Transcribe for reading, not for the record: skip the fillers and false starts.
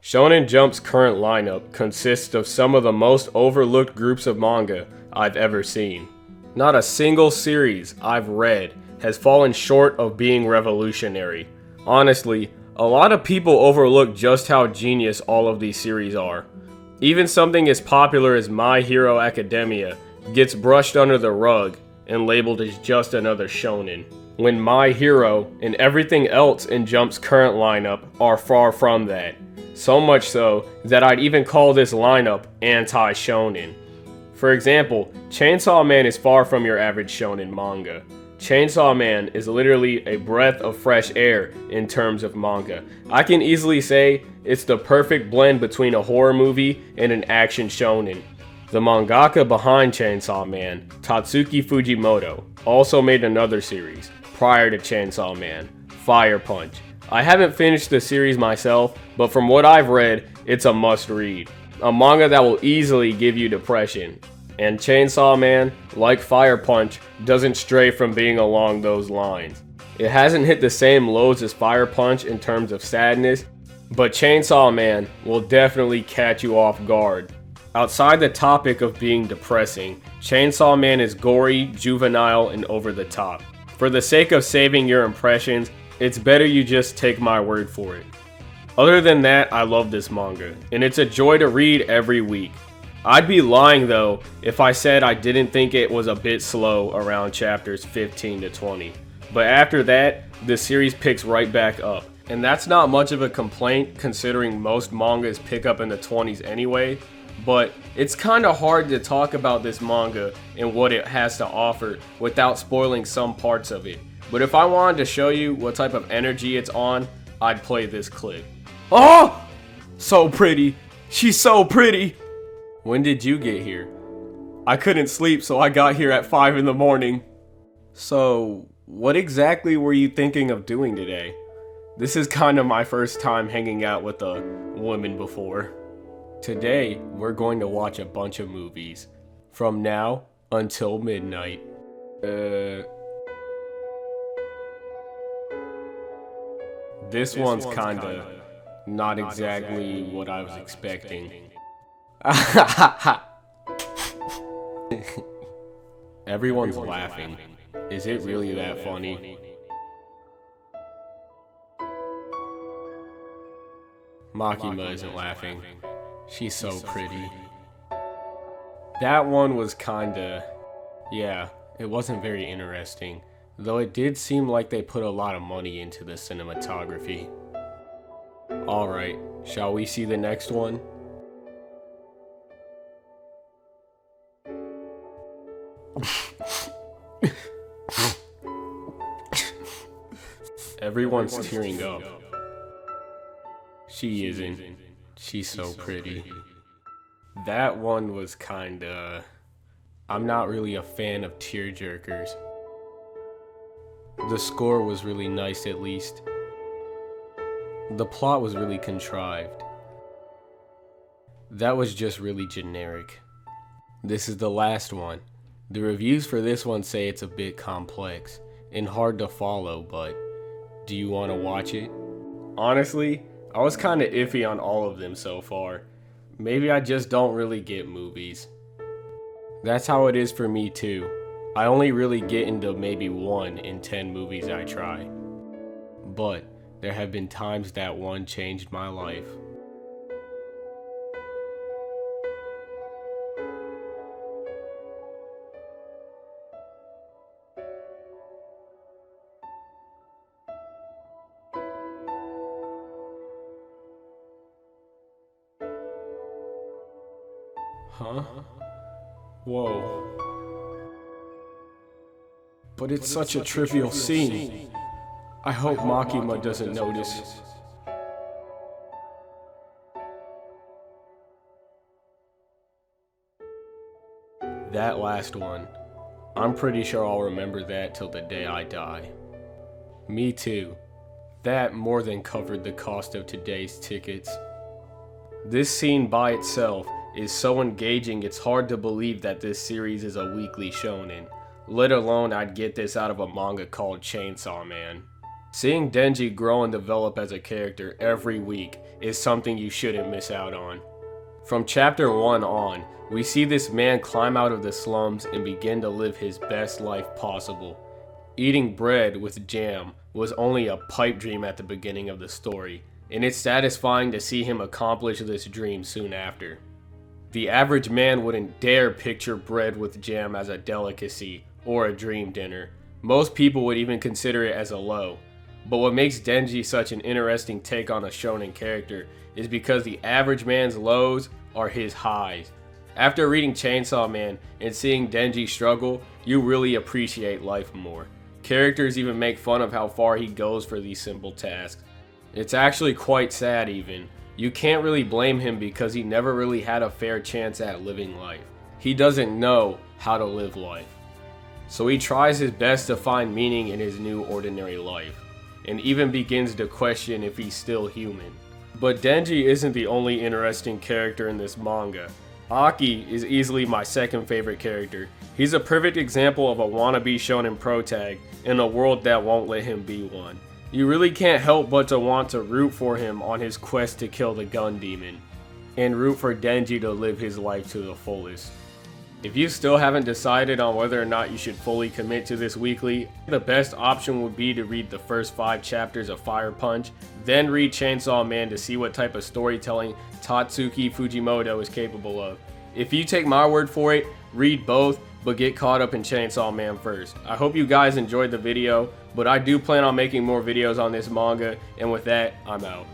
Shonen Jump's current lineup consists of some of the most overlooked groups of manga I've ever seen. Not a single series I've read has fallen short of being revolutionary. Honestly, a lot of people overlook just how genius all of these series are. Even something as popular as My Hero Academia gets brushed under the rug and labeled as just another shonen, when My Hero and everything else in Jump's current lineup are far from that. So much so that I'd even call this lineup anti-shonen. For example, Chainsawman is far from your average shonen manga. Chainsawman is literally a breath of fresh air in terms of manga. I can easily say it's the perfect blend between a horror movie and an action shonen. The mangaka behind Chainsawman, Tatsuki Fujimoto, also made another series prior to Chainsawman, Fire Punch. I haven't finished the series myself, but from what I've read, it's a must-read. A manga that will easily give you depression. And Chainsawman, like Fire Punch, doesn't stray from being along those lines. It hasn't hit the same lows as Fire Punch in terms of sadness, but Chainsawman will definitely catch you off guard. Outside the topic of being depressing, Chainsawman is gory, juvenile, and over the top. For the sake of saving your impressions, it's better you just take my word for it. Other than that, I love this manga, and it's a joy to read every week. I'd be lying though if I said I didn't think it was a bit slow around chapters 15 to 20. But after that, the series picks right back up. And that's not much of a complaint considering most mangas pick up in the 20s anyway. But it's kinda hard to talk about this manga and what it has to offer without spoiling some parts of it. But if I wanted to show you what type of energy it's on, I'd play this clip. Oh! So pretty. She's so pretty. When did you get here? I couldn't sleep, so I got here at 5 in the morning. So, what exactly were you thinking of doing today? This is kind of my first time hanging out with a woman before. Today, we're going to watch a bunch of movies. From now until midnight. This one's kinda not exactly what I was expecting. Everyone's laughing. Is it really that funny? Makima isn't laughing. She's so pretty. That one was kinda... yeah, it wasn't very interesting. Though it did seem like they put a lot of money into the cinematography. Alright, shall we see the next one? Everyone's tearing up. She isn't. She's so pretty. That one was kinda... I'm not really a fan of tearjerkers. The score was really nice at least. The plot was really contrived. That was just really generic. This is the last one. The reviews for this one say it's a bit complex and hard to follow, but do you want to watch it? Honestly, I was kinda iffy on all of them so far. Maybe I just don't really get movies. That's how it is for me too. I only really get into maybe 1 in 10 movies I try. But there have been times that one changed my life. Huh? Whoa. But it's such a trivial scene. I hope Makima doesn't notice. That last one. I'm pretty sure I'll remember that till the day I die. Me too. That more than covered the cost of today's tickets. This scene by itself is so engaging it's hard to believe that this series is a weekly shonen. Let alone I'd get this out of a manga called Chainsawman. Seeing Denji grow and develop as a character every week is something you shouldn't miss out on. From chapter 1 on, we see this man climb out of the slums and begin to live his best life possible. Eating bread with jam was only a pipe dream at the beginning of the story, and it's satisfying to see him accomplish this dream soon after. The average man wouldn't dare picture bread with jam as a delicacy or a dream dinner. Most people would even consider it as a low. But what makes Denji such an interesting take on a shonen character is because the average man's lows are his highs. After reading Chainsawman and seeing Denji struggle, you really appreciate life more. Characters even make fun of how far he goes for these simple tasks. It's actually quite sad even. You can't really blame him because he never really had a fair chance at living life. He doesn't know how to live life. So he tries his best to find meaning in his new ordinary life, and even begins to question if he's still human. But Denji isn't the only interesting character in this manga. Aki is easily my second favorite character. He's a perfect example of a wannabe shonen protag in a world that won't let him be one. You really can't help but to want to root for him on his quest to kill the gun demon, and root for Denji to live his life to the fullest. If you still haven't decided on whether or not you should fully commit to this weekly, the best option would be to read the first 5 chapters of Fire Punch, then read Chainsawman to see what type of storytelling Tatsuki Fujimoto is capable of. If you take my word for it, read both, but get caught up in Chainsawman first. I hope you guys enjoyed the video, but I do plan on making more videos on this manga, and with that, I'm out.